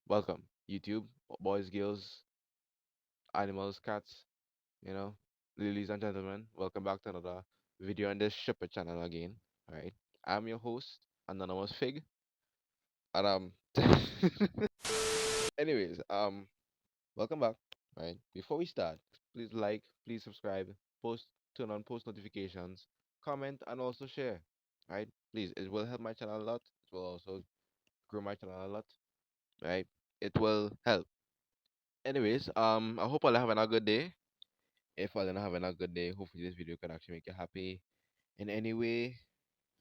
Welcome, YouTube, boys, girls, animals, cats, you know, ladies and gentlemen. Welcome back to another video on this Shipper channel again. All right, I'm your host, Anonymous Fig, and anyways, welcome back. All right, before we start, please like, please subscribe, post, turn on post notifications, comment, and also share. All right, please, it will help my channel a lot. It will also grow my channel a lot. Right, it will help. Anyways, I hope all are having a good day. If all are not having a good day, hopefully this video can actually make you happy in any way,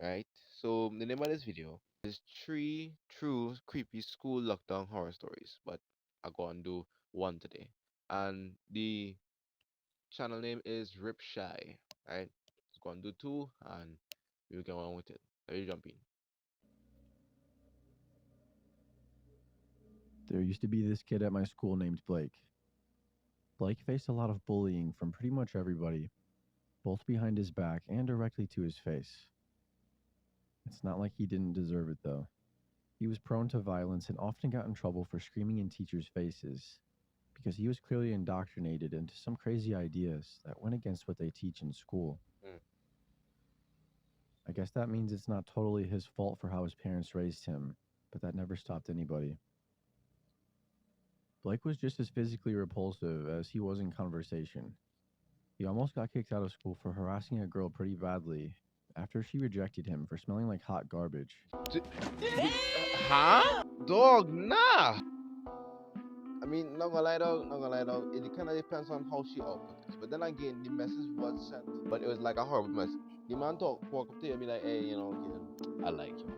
right? So the name of this video is three true creepy school lockdown horror stories, but I'll go and do one today. And the channel name is Rip Shy, right? Let's go and do two and we'll get on with it. Let me jump in. There used to be this kid at my school named Blake. Blake faced a lot of bullying from pretty much everybody, both behind his back and directly to his face. It's not like he didn't deserve it, though. He was prone to violence and often got in trouble for screaming in teachers' faces because he was clearly indoctrinated into some crazy ideas that went against what they teach in school. Mm. I guess that means it's not totally his fault for how his parents raised him, but that never stopped anybody. Blake was just as physically repulsive as he was in conversation. He almost got kicked out of school for harassing a girl pretty badly after she rejected him for smelling like hot garbage. D- huh? Dog, nah. I mean, not gonna lie though, not gonna lie though. It kind of depends on how she output it. But then again, the message was sent, but it was like a horrible message. The man walk up to you and be like, "Hey, kid, I like you.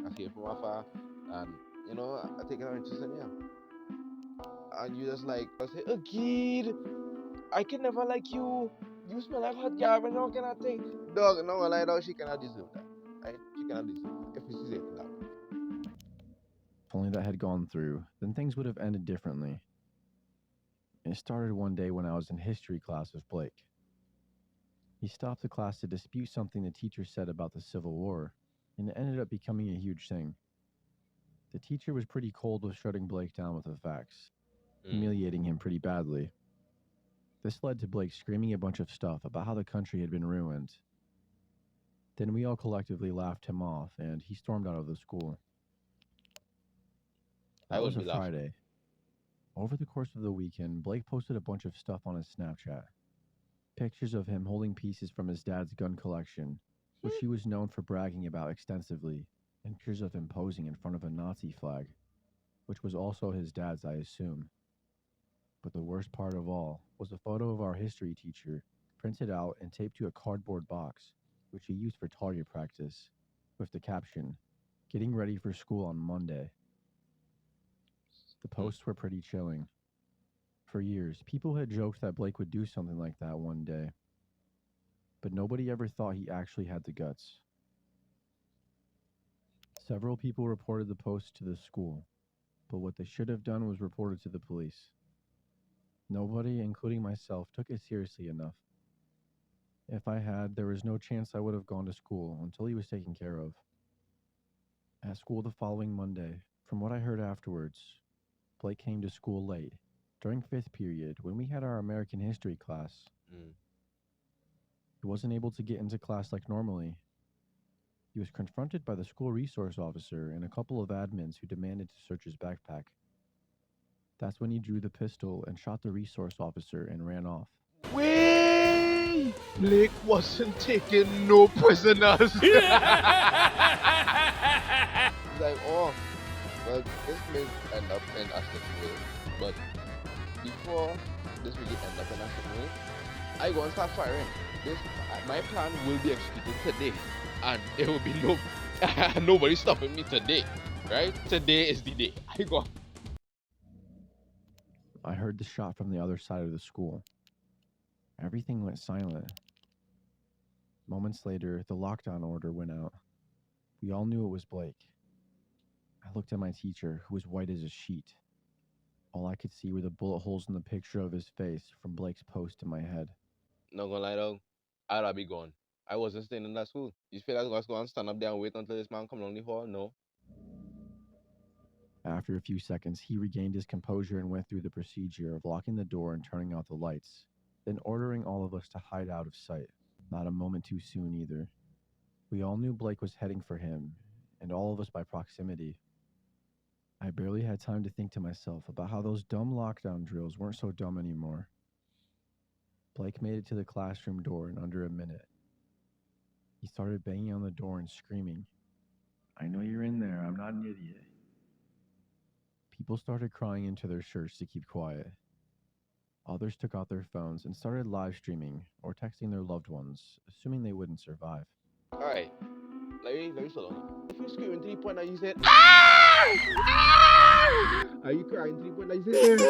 I see you from afar, and I take an interest in you." And you just like, I say, "Oh, kid, I can never like you. You smell like hot garbage. How can I take?" Dog, not gonna lie though, she cannot deserve that, right? She cannot deserve that if she says it that way. If only that had gone through, then things would have ended differently. It started one day when I was in history class with Blake. He stopped the class to dispute something the teacher said about the Civil War, and it ended up becoming a huge thing. The teacher was pretty cold with shutting Blake down with the facts, Mm. humiliating him pretty badly. This led to Blake screaming a bunch of stuff about how the country had been ruined. Then we all collectively laughed him off, and he stormed out of the school. I That was wouldn't a be laughing. Friday. Over the course of the weekend, Blake posted a bunch of stuff on his Snapchat. Pictures of him holding pieces from his dad's gun collection, which he was known for bragging about extensively, and pictures of him posing in front of a Nazi flag, which was also his dad's, I assume. But the worst part of all was a photo of our history teacher, printed out and taped to a cardboard box, which he used for target practice, with the caption, "Getting ready for school on Monday." The Mm. posts were pretty chilling. For years, people had joked that Blake would do something like that one day, but nobody ever thought he actually had the guts. Several people reported the post to the school, but what they should have done was reported to the police. Nobody, including myself, took it seriously enough. If I had, there was no chance I would have gone to school until he was taken care of. At school the following Monday, from what I heard afterwards, Blake came to school late. During fifth period, when we had our American history class, Mm. he wasn't able to get into class like normally. He was confronted by the school resource officer and a couple of admins who demanded to search his backpack. That's when he drew the pistol and shot the resource officer and ran off. Way! Blake wasn't taking no prisoners. He's like, oh, well, this may end up in a certain way, but before this really end up in a certain way, I go and start firing. This, my plan will be executed today, and there will be no nobody stopping me today. Right? Today is the day. I go. I heard the shot from the other side of the school. Everything went silent. Moments later, the lockdown order went out. We all knew it was Blake. I looked at my teacher, who was white as a sheet. All I could see were the bullet holes in the picture of his face from Blake's post in my head. Not gonna lie though, I'd be gone. I wasn't staying in that school. You feel like I was going to stand up there and wait until this man come down the hall? No. After a few seconds, he regained his composure and went through the procedure of locking the door and turning out the lights, then ordering all of us to hide out of sight. Not a moment too soon either. We all knew Blake was heading for him, and all of us by proximity. I barely had time to think to myself about how those dumb lockdown drills weren't so dumb anymore. Blake made it to the classroom door in under a minute. He started banging on the door and screaming, "I know you're in there, I'm not an idiot." People started crying into their shirts to keep quiet. Others took out their phones and started live streaming or texting their loved ones, assuming they wouldn't survive. All right, let me slow down. If you screaming to the point that you said, ah! Ah! Are you crying to the point that you said,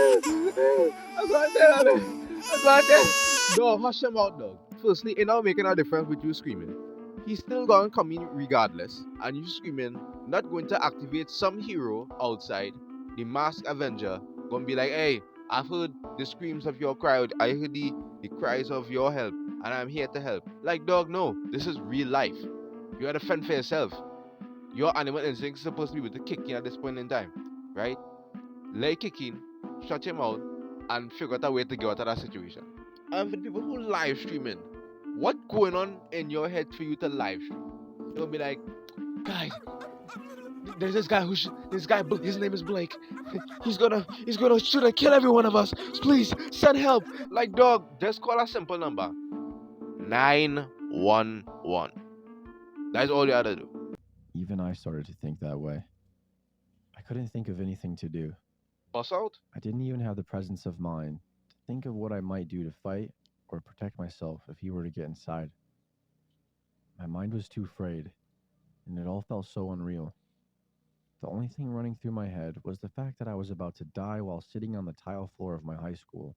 I'm going there, I'm going there. Dog, hush him out, dog. Firstly, it not making a difference with you screaming. He's still going to come in regardless, and you screaming, not going to activate some hero outside, the masked Avenger, going to be like, hey, I've heard the screams of your crowd, I heard the cries of your help, and I'm here to help. Like, dog, no, this is real life. You gotta fend for yourself. Your animal instinct is supposed to be able to kick in at this point in time, right? Let it kick in, shut him out, and figure out a way to get out of that situation. And for the people who live streaming, what going on in your head for you to live stream? It'll be like, guys, there's this guy his name is Blake. He's gonna shoot and kill every one of us. Please send help. Like, dog, just call a simple number, 911. That's all you gotta do. Even I started to think that way. I couldn't think of anything to do. Bust out. I didn't even have the presence of mind to think of what I might do to fight or protect myself if he were to get inside. My mind was too frayed, and it all felt so unreal. The only thing running through my head was the fact that I was about to die while sitting on the tile floor of my high school,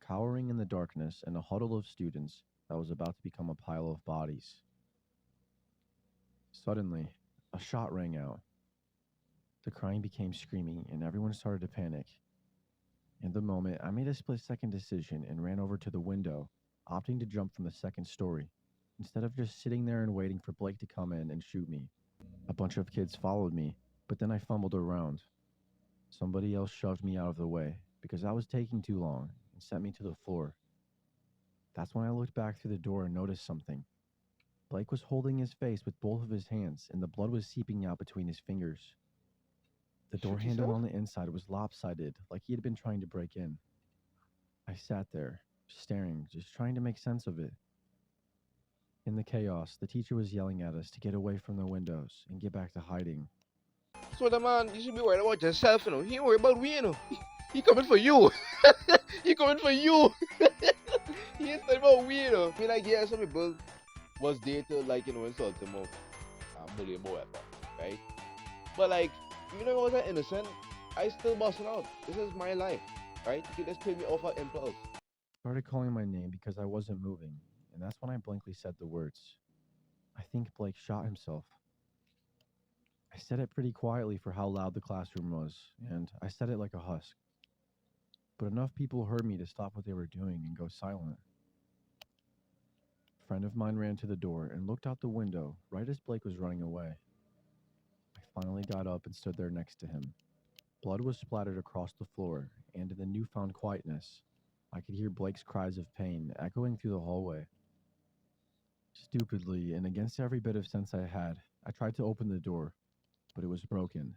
cowering in the darkness in a huddle of students that was about to become a pile of bodies. Suddenly, a shot rang out. The crying became screaming, and everyone started to panic. In the moment, I made a split second decision and ran over to the window, opting to jump from the second story, instead of just sitting there and waiting for Blake to come in and shoot me. A bunch of kids followed me, but then I fumbled around. Somebody else shoved me out of the way because I was taking too long and sent me to the floor. That's when I looked back through the door and noticed something. Blake was holding his face with both of his hands, and the blood was seeping out between his fingers. The door Shoot handle yourself? on the inside was lopsided, like he had been trying to break in. I sat there, staring, just trying to make sense of it. In the chaos, the teacher was yelling at us to get away from the windows and get back to hiding. So the man, you should be worried about yourself, you know. He ain't worried about we, you know. He coming for you. He coming for you. He ain't talking about we, you know. I mean, like, yeah, some people was there to, like, insult him or bully him or whatever, right? But, like, even though I was innocent, I still busting out. This is my life, right? You can just pay me off at impulse. Started calling my name because I wasn't moving, and that's when I blankly said the words. I think Blake shot himself. I said it pretty quietly for how loud the classroom was, and I said it like a husk. But enough people heard me to stop what they were doing and go silent. A friend of mine ran to the door and looked out the window right as Blake was running away. I finally got up and stood there next to him. Blood was splattered across the floor, and in the newfound quietness, I could hear Blake's cries of pain echoing through the hallway. Stupidly, and against every bit of sense I had, I tried to open the door, but it was broken.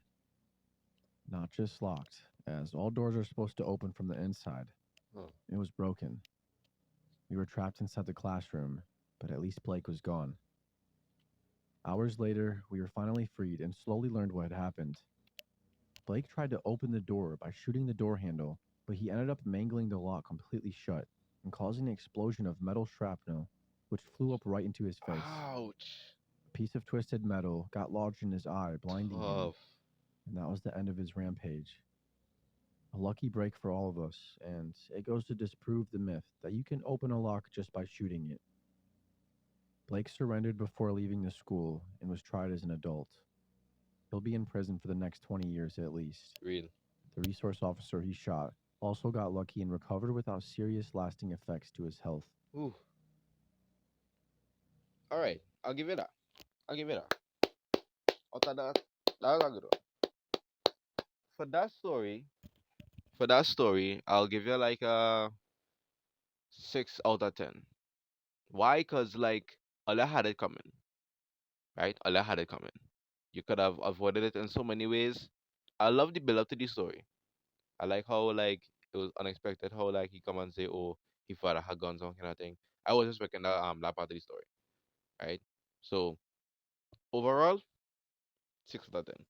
Not just locked, as all doors are supposed to open from the inside. Huh. It was broken. We were trapped inside the classroom, but at least Blake was gone. Hours later, we were finally freed and slowly learned what had happened. Blake tried to open the door by shooting the door handle, but he ended up mangling the lock completely shut and causing an explosion of metal shrapnel, which flew up right into his face. Ouch. A piece of twisted metal got lodged in his eye, blinding him, Tough. and that was the end of his rampage. A lucky break for all of us, and it goes to disprove the myth that you can open a lock just by shooting it. Blake surrendered before leaving the school and was tried as an adult. He'll be in prison for the next 20 years at least. Real. The resource officer he shot also got lucky and recovered without serious lasting effects to his health. Ooh. All right. I'll give you that. I'll give you that. After that, that was a good one. for that story, I'll give you like a 6 out of 10. Why? Cause like Allah had it coming, right? Allah had it coming. You could have avoided it in so many ways. I love the build up to the story. I like how like it was unexpected. How like he come and say, "Oh, he father had guns on," kind of thing. I was expecting that part of the story, right? So overall, 6 out of 10.